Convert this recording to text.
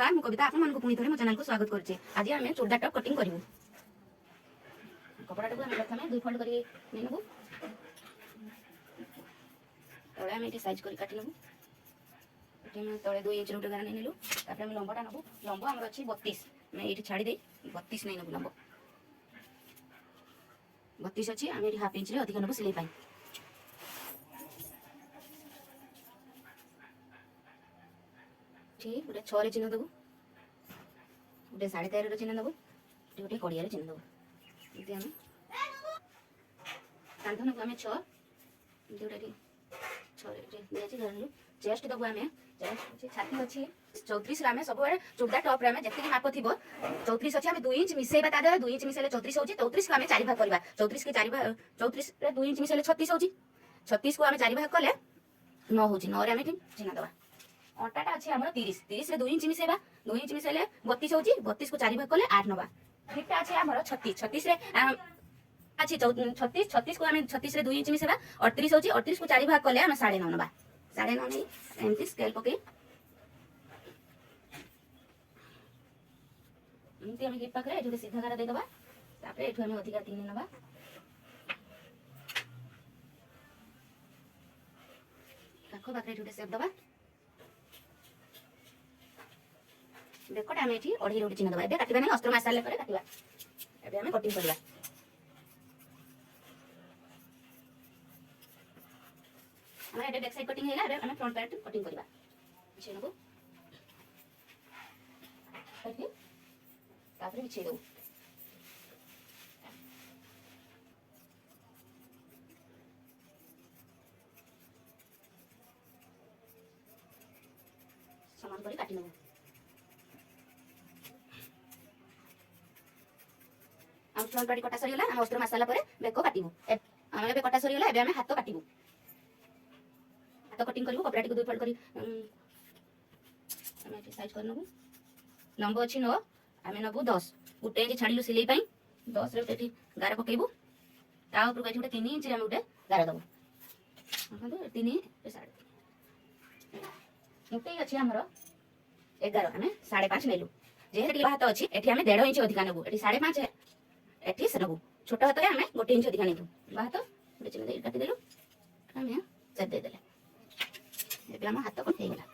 नमस्कार मु कविता आपन मन को पुनी थरे मो चैनल को स्वागत करछि। आज आमे चूड़दार टॉप कटिंग करिवु। कपड़ा को हम प्रथमे दुई फोल्ड करी नै नबु। तळे हम एटी साइज करी काटी नबु। एटी हम तळे 2 इंच रुट गारा नै नेलु। तापर हम लंबाटा नबु। लंबा हमर अछि 32। मैं एटी छाडी दे 32 नै नबु लंबा। 32 अछि हम एटी हाफ इंच रे अधिक नबु सिलाई पाई। ठीक गोटे 6 रे चिन्ह दबु। गोटे 13.5 रे चिन्ह दबु। गोटे कोडिया रे चिन्ह दबु। इति हम कांधन को हम 6 जोटा की 6 रे दे अछि धरलु। चेस्ट दबु हमें चेस्ट छाती अछि 34 रे हमें सब बारे चूड़दार टॉप रे हमें जति माप थिबो 34 अछि हमें 2 इंच मिसेबा ता 2 इंच मिसेले 34 होछि। 34 को हमें 4 भाग करबा। 34 के 4 भाग 34 रे 2 इंच मिसेले 36 होछि। 36 को हमें 4 भाग कले 9 होछि। 9 रे हमें चिन्ह दबा। अंटाटा अछि हमर 30 30 रे 2 इंच मिसेबा 2 इंच मिसेले 32 होछि। 32 को 4 भाग कले 8 नबा। फिटा अछि हमर 36 36 रे अछि 36 36 को हमें 36 रे 2 इंच मिसेबा 38 होछि। 38 को 4 भाग कले हम 9.5 नबा। 9.5 नै एमती स्केल पके एमती हम हिप पकरे एठु सीधा गारा दे दबा। तापर एठु हम अधिका 3 नबा। काखो बाकरे एठु सेप दबा। देखोटा हम एठी ओढी रोटी चिन्ह दबा। एबे काटिबा नै अस्त्र मासाले करे काटिबा। एबे हम कटिंग करबा। हमरा एबे बैक साइड कटिंग हैला। एबे हम फ्रंट पार्ट कटिंग करबा। बिछे नबो काटि तापर बिछे दउ। समान करी काटि नबो। हम फ्रंट पार्ट कटा सरी होला। हम अस्त्र मसाला परे बेको काटिबु। हम एबे कटा सरी होला। एबे हम हाथ काटिबु। हाथ कटिंग करिवु। कपड़ा टिक दुई फोल्ड करी हम एठी साइज कर नबु। लंबो अछि 9 हम नबु 10 गुटे इंच छाडिलु सिलाई पई 10 रे एठी गारा पकेबु। ता ऊपर कछि गुटे 3 इंच रे हम गुटे गारा दबु। हम 3 रे 3.5 मुटे अछि हमरो 11 हमें 5.5 लेलु। जे हेटी हाथ अछि एठी हम 1.5 इंच अधिका नबु। एठी 5.5 एठी से नबु। छोटा हाथ रे हम 1 इंच अधिका नेलु। हाथ गुटे चिन्ह दे काटि देलु। हम सेट दे देले। एबे हम हाथ कट हे गेला।